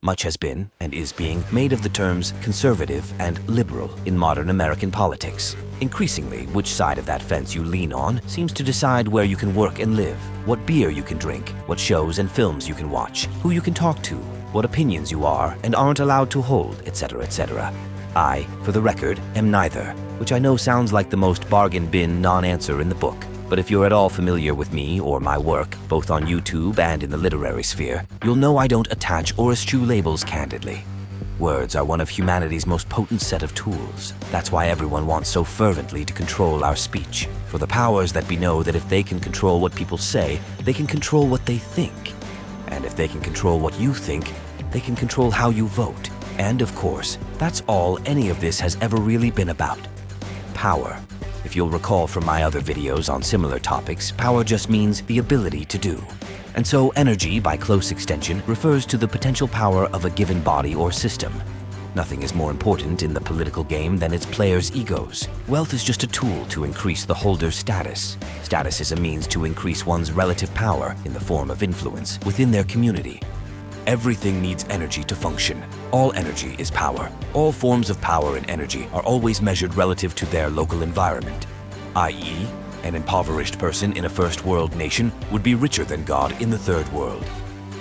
much has been, and is being, made of the terms conservative and liberal in modern American politics. Increasingly, which side of that fence you lean on seems to decide where you can work and live, what beer you can drink, what shows and films you can watch, who you can talk to, what opinions you are and aren't allowed to hold, etc., etc. I, for the record, am neither, which I know sounds like the most bargain bin non-answer in the book. But if you're at all familiar with me or my work, both on YouTube and in the literary sphere, you'll know I don't attach or eschew labels candidly. Words are one of humanity's most potent set of tools. That's why everyone wants so fervently to control our speech. For the powers that be know that if they can control what people say, they can control what they think. And if they can control what you think, they can control how you vote. And of course, that's all any of this has ever really been about. Power. If you'll recall from my other videos on similar topics, power just means the ability to do. And so energy, by close extension, refers to the potential power of a given body or system. Nothing is more important in the political game than its players' egos. Wealth is just a tool to increase the holder's status. Status is a means to increase one's relative power in the form of influence within their community. Everything needs energy to function. All energy is power. All forms of power and energy are always measured relative to their local environment, i.e., an impoverished person in a first world nation would be richer than God in the third world.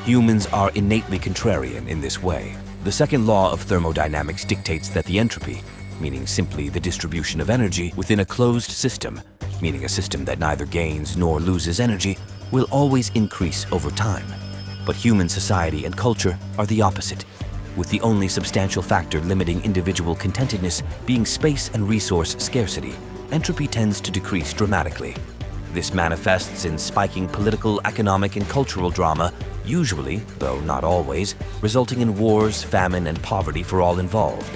Humans are innately contrarian in this way. The second law of thermodynamics dictates that the entropy, meaning simply the distribution of energy within a closed system, meaning a system that neither gains nor loses energy, will always increase over time. But human society and culture are the opposite, with the only substantial factor limiting individual contentedness being space and resource scarcity. Entropy tends to decrease dramatically. This manifests in spiking political, economic, and cultural drama, usually, though not always, resulting in wars, famine, and poverty for all involved,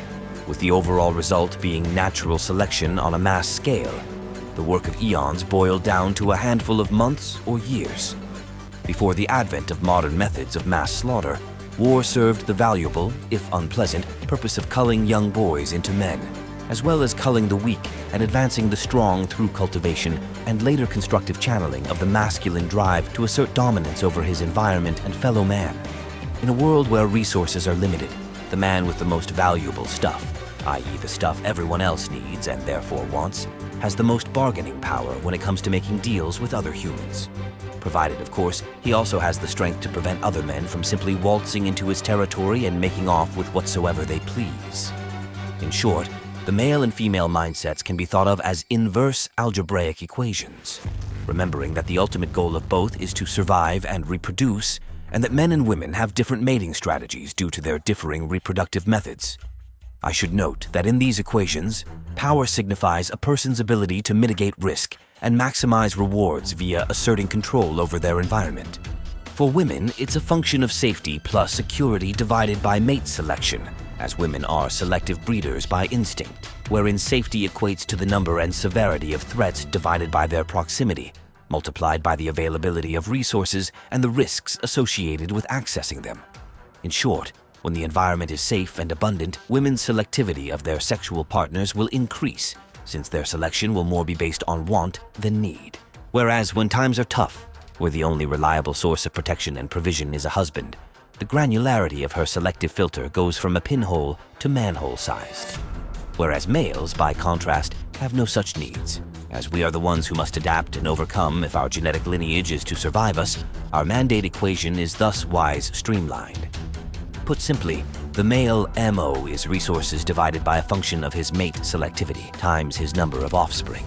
with the overall result being natural selection on a mass scale, the work of eons boiled down to a handful of months or years. Before the advent of modern methods of mass slaughter, war served the valuable, if unpleasant, purpose of culling young boys into men, as well as culling the weak and advancing the strong through cultivation and later constructive channeling of the masculine drive to assert dominance over his environment and fellow man. In a world where resources are limited, the man with the most valuable stuff, i.e. the stuff everyone else needs and therefore wants, has the most bargaining power when it comes to making deals with other humans. Provided, of course, he also has the strength to prevent other men from simply waltzing into his territory and making off with whatsoever they please. In short, the male and female mindsets can be thought of as inverse algebraic equations, remembering that the ultimate goal of both is to survive and reproduce, and that men and women have different mating strategies due to their differing reproductive methods. I should note that in these equations, power signifies a person's ability to mitigate risk and maximize rewards via asserting control over their environment. For women, it's a function of safety plus security divided by mate selection, as women are selective breeders by instinct, wherein safety equates to the number and severity of threats divided by their proximity, multiplied by the availability of resources and the risks associated with accessing them. In short, when the environment is safe and abundant, women's selectivity of their sexual partners will increase, since their selection will more be based on want than need. Whereas when times are tough, where the only reliable source of protection and provision is a husband, the granularity of her selective filter goes from a pinhole to manhole-sized. Whereas males, by contrast, have no such needs. As we are the ones who must adapt and overcome if our genetic lineage is to survive us, our mandate equation is thus wise streamlined. Put simply, the male MO is resources divided by a function of his mate selectivity times his number of offspring.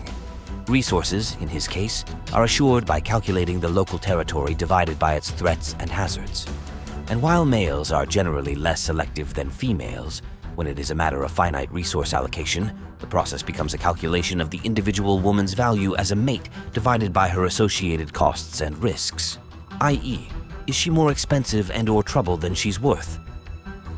Resources, in his case, are assured by calculating the local territory divided by its threats and hazards. And while males are generally less selective than females, when it is a matter of finite resource allocation, the process becomes a calculation of the individual woman's value as a mate divided by her associated costs and risks, i.e., is she more expensive and/or trouble than she's worth?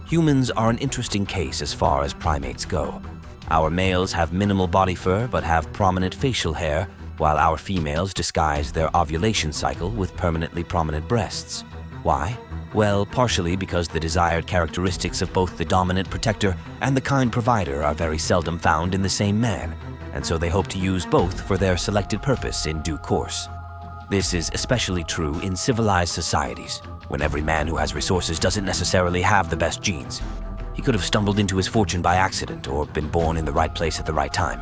Humans are an interesting case as far as primates go. Our males have minimal body fur but have prominent facial hair, while our females disguise their ovulation cycle with permanently prominent breasts. Why? Well, partially because the desired characteristics of both the dominant protector and the kind provider are very seldom found in the same man, and so they hope to use both for their selected purpose in due course. This is especially true in civilized societies, when every man who has resources doesn't necessarily have the best genes. He could have stumbled into his fortune by accident or been born in the right place at the right time.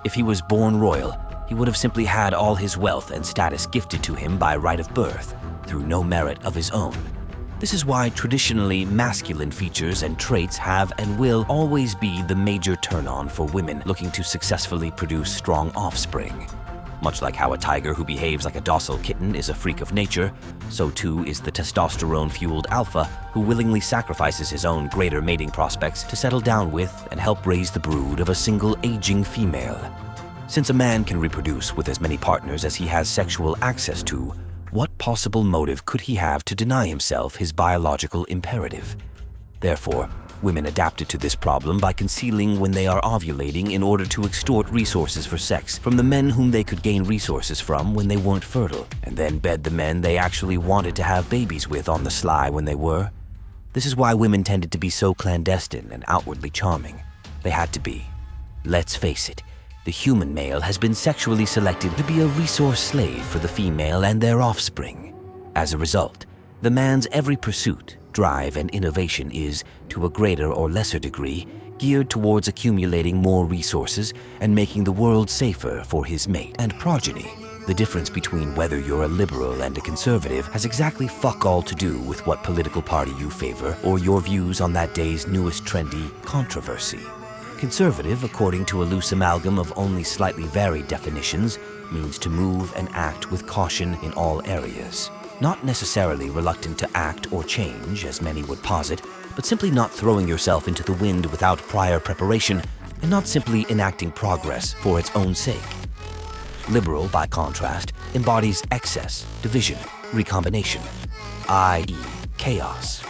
If he was born royal, he would have simply had all his wealth and status gifted to him by right of birth, through no merit of his own. This is why traditionally masculine features and traits have and will always be the major turn-on for women looking to successfully produce strong offspring. Much like how a tiger who behaves like a docile kitten is a freak of nature, so too is the testosterone-fueled alpha who willingly sacrifices his own greater mating prospects to settle down with and help raise the brood of a single aging female. Since a man can reproduce with as many partners as he has sexual access to, what possible motive could he have to deny himself his biological imperative? Therefore, women adapted to this problem by concealing when they are ovulating in order to extort resources for sex from the men whom they could gain resources from when they weren't fertile, and then bed the men they actually wanted to have babies with on the sly when they were. This is why women tended to be so clandestine and outwardly charming. They had to be. Let's face it, the human male has been sexually selected to be a resource slave for the female and their offspring. As a result, the man's every pursuit, drive, and innovation is, to a greater or lesser degree, geared towards accumulating more resources and making the world safer for his mate and progeny. The difference between whether you're a liberal and a conservative has exactly fuck all to do with what political party you favor or your views on that day's newest trendy controversy. Conservative, according to a loose amalgam of only slightly varied definitions, means to move and act with caution in all areas. Not necessarily reluctant to act or change, as many would posit, but simply not throwing yourself into the wind without prior preparation, and not simply enacting progress for its own sake. Liberal, by contrast, embodies excess, division, recombination, i.e., chaos.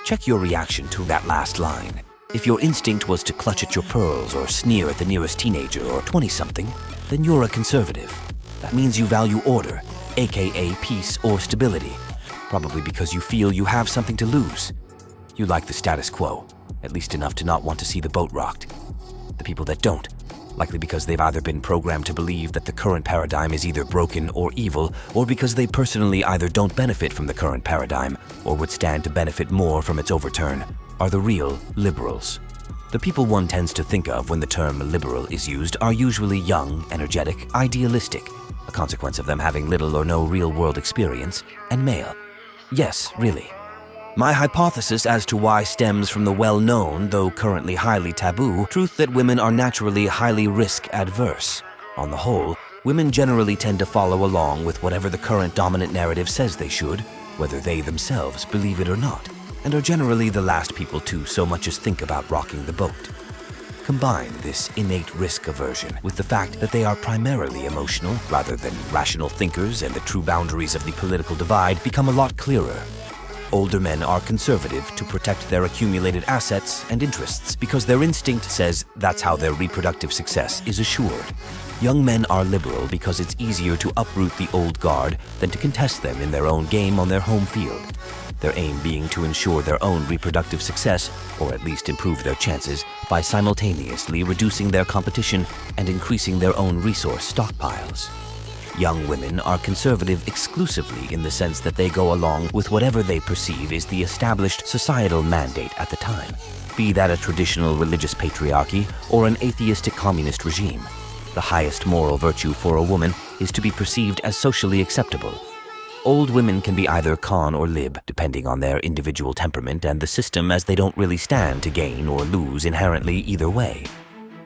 Check your reaction to that last line. If your instinct was to clutch at your pearls or sneer at the nearest teenager or 20-something, then you're a conservative. That means you value order, aka peace or stability, probably because you feel you have something to lose. You like the status quo, at least enough to not want to see the boat rocked. The people that don't, likely because they've either been programmed to believe that the current paradigm is either broken or evil, or because they personally either don't benefit from the current paradigm or would stand to benefit more from its overturn, are the real liberals. The people one tends to think of when the term liberal is used are usually young, energetic, idealistic, a consequence of them having little or no real-world experience, and male. Yes, really. My hypothesis as to why stems from the well-known, though currently highly taboo, truth that women are naturally highly risk-adverse. On the whole, women generally tend to follow along with whatever the current dominant narrative says they should, whether they themselves believe it or not, and are generally the last people to so much as think about rocking the boat. Combine this innate risk aversion with the fact that they are primarily emotional rather than rational thinkers, and the true boundaries of the political divide become a lot clearer. Older men are conservative to protect their accumulated assets and interests because their instinct says that's how their reproductive success is assured. Young men are liberal because it's easier to uproot the old guard than to contest them in their own game on their home field. Their aim being to ensure their own reproductive success, or at least improve their chances, by simultaneously reducing their competition and increasing their own resource stockpiles. Young women are conservative exclusively in the sense that they go along with whatever they perceive is the established societal mandate at the time, be that a traditional religious patriarchy or an atheistic communist regime. The highest moral virtue for a woman is to be perceived as socially acceptable. Old women can be either con or lib, depending on their individual temperament and the system, as they don't really stand to gain or lose inherently either way.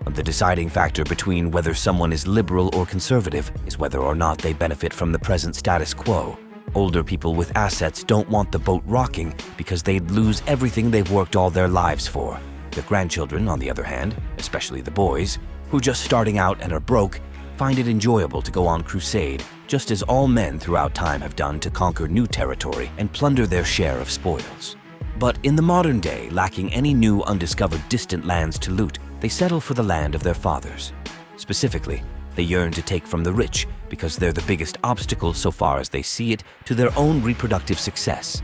The deciding factor between whether someone is liberal or conservative is whether or not they benefit from the present status quo. Older people with assets don't want the boat rocking because they'd lose everything they've worked all their lives for. Their grandchildren, on the other hand, especially the boys, who just starting out and are broke, find it enjoyable to go on crusade, just as all men throughout time have done to conquer new territory and plunder their share of spoils. But in the modern day, lacking any new undiscovered distant lands to loot, they settle for the land of their fathers. Specifically, they yearn to take from the rich because they're the biggest obstacle, so far as they see it, to their own reproductive success.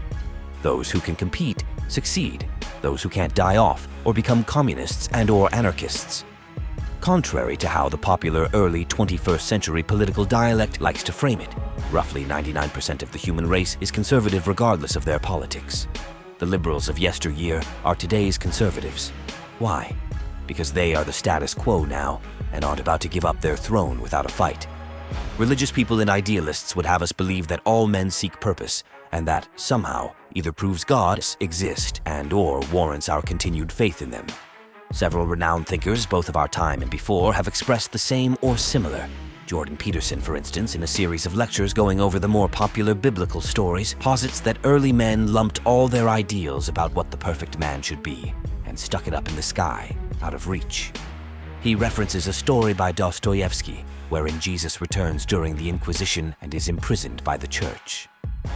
Those who can compete succeed. Those who can't die off or become communists and/or anarchists. Contrary to how the popular early 21st century political dialect likes to frame it, roughly 99% of the human race is conservative regardless of their politics. The liberals of yesteryear are today's conservatives. Why? Because they are the status quo now and aren't about to give up their throne without a fight. Religious people and idealists would have us believe that all men seek purpose, and that, somehow, either proves God exists and/or warrants our continued faith in them. Several renowned thinkers, both of our time and before, have expressed the same or similar. Jordan Peterson, for instance, in a series of lectures going over the more popular biblical stories, posits that early men lumped all their ideals about what the perfect man should be and stuck it up in the sky, out of reach. He references a story by Dostoevsky, wherein Jesus returns during the Inquisition and is imprisoned by the church.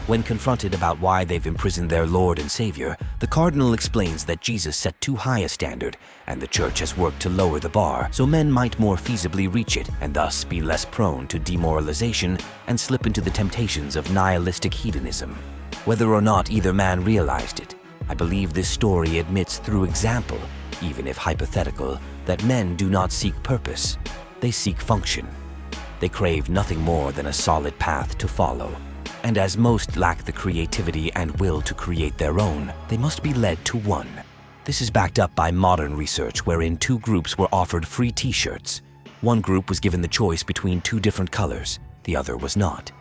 When confronted about why they've imprisoned their Lord and Savior, the cardinal explains that Jesus set too high a standard, and the church has worked to lower the bar so men might more feasibly reach it and thus be less prone to demoralization and slip into the temptations of nihilistic hedonism. Whether or not either man realized it, I believe this story admits through example, even if hypothetical, that men do not seek purpose. They seek function. They crave nothing more than a solid path to follow. And as most lack the creativity and will to create their own, they must be led to one. This is backed up by modern research wherein two groups were offered free t-shirts. One group was given the choice between two different colors, the other was not.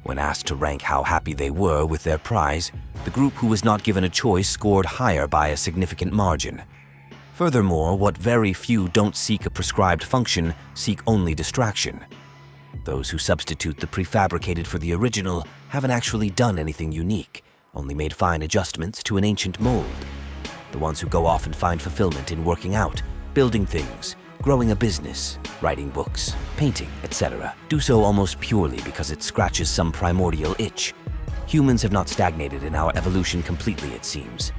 When asked to rank how happy they were with their prize, the group who was not given a choice scored higher by a significant margin. Furthermore, what very few don't seek a prescribed function seek only distraction. Those who substitute the prefabricated for the original haven't actually done anything unique, only made fine adjustments to an ancient mold. The ones who go off and find fulfillment in working out, building things, growing a business, writing books, painting, etc., do so almost purely because it scratches some primordial itch. Humans have not stagnated in our evolution completely, it seems.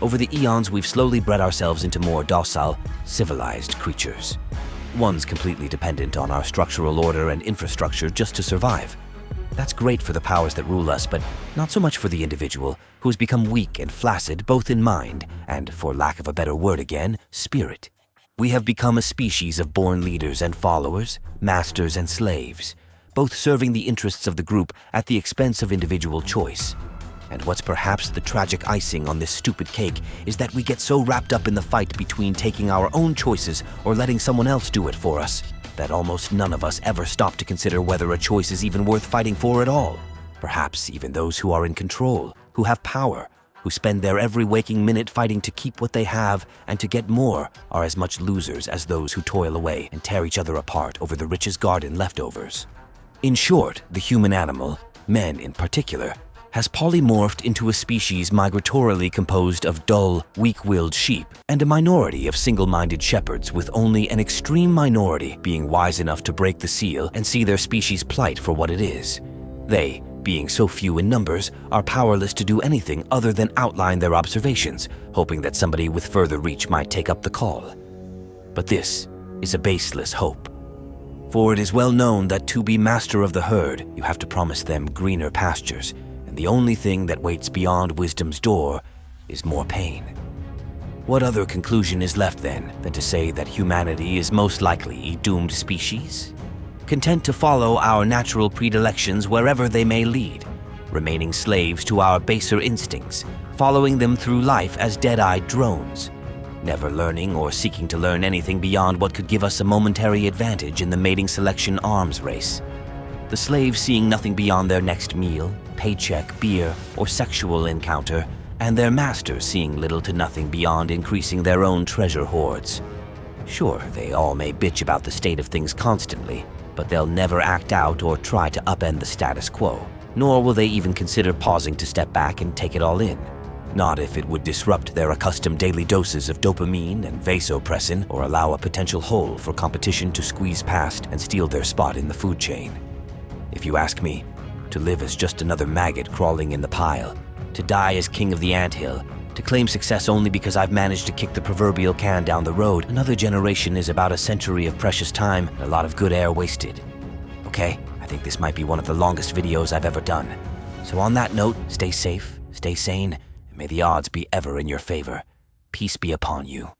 Over the eons, we've slowly bred ourselves into more docile, civilized creatures. One's completely dependent on our structural order and infrastructure just to survive. That's great for the powers that rule us, but not so much for the individual, who has become weak and flaccid both in mind and, for lack of a better word again, spirit. We have become a species of born leaders and followers, masters and slaves, both serving the interests of the group at the expense of individual choice. And what's perhaps the tragic icing on this stupid cake is that we get so wrapped up in the fight between taking our own choices or letting someone else do it for us, that almost none of us ever stop to consider whether a choice is even worth fighting for at all. Perhaps even those who are in control, who have power, who spend their every waking minute fighting to keep what they have and to get more, are as much losers as those who toil away and tear each other apart over the richest garden leftovers. In short, the human animal, men in particular, has polymorphed into a species migratorily composed of dull, weak-willed sheep and a minority of single-minded shepherds, with only an extreme minority being wise enough to break the seal and see their species' plight for what it is. They, being so few in numbers, are powerless to do anything other than outline their observations, hoping that somebody with further reach might take up the call. But this is a baseless hope. For it is well known that to be master of the herd, you have to promise them greener pastures, and the only thing that waits beyond wisdom's door is more pain. What other conclusion is left then than to say that humanity is most likely a doomed species? Content to follow our natural predilections wherever they may lead, remaining slaves to our baser instincts, following them through life as dead-eyed drones, never learning or seeking to learn anything beyond what could give us a momentary advantage in the mating selection arms race. The slaves seeing nothing beyond their next meal, paycheck, beer, or sexual encounter, and their masters seeing little to nothing beyond increasing their own treasure hoards. Sure, they all may bitch about the state of things constantly, but they'll never act out or try to upend the status quo, nor will they even consider pausing to step back and take it all in. Not if it would disrupt their accustomed daily doses of dopamine and vasopressin or allow a potential hole for competition to squeeze past and steal their spot in the food chain. If you ask me, to live as just another maggot crawling in the pile, to die as king of the anthill, to claim success only because I've managed to kick the proverbial can down the road, another generation is about a century of precious time and a lot of good air wasted. Okay, I think this might be one of the longest videos I've ever done. So on that note, stay safe, stay sane, and may the odds be ever in your favor. Peace be upon you.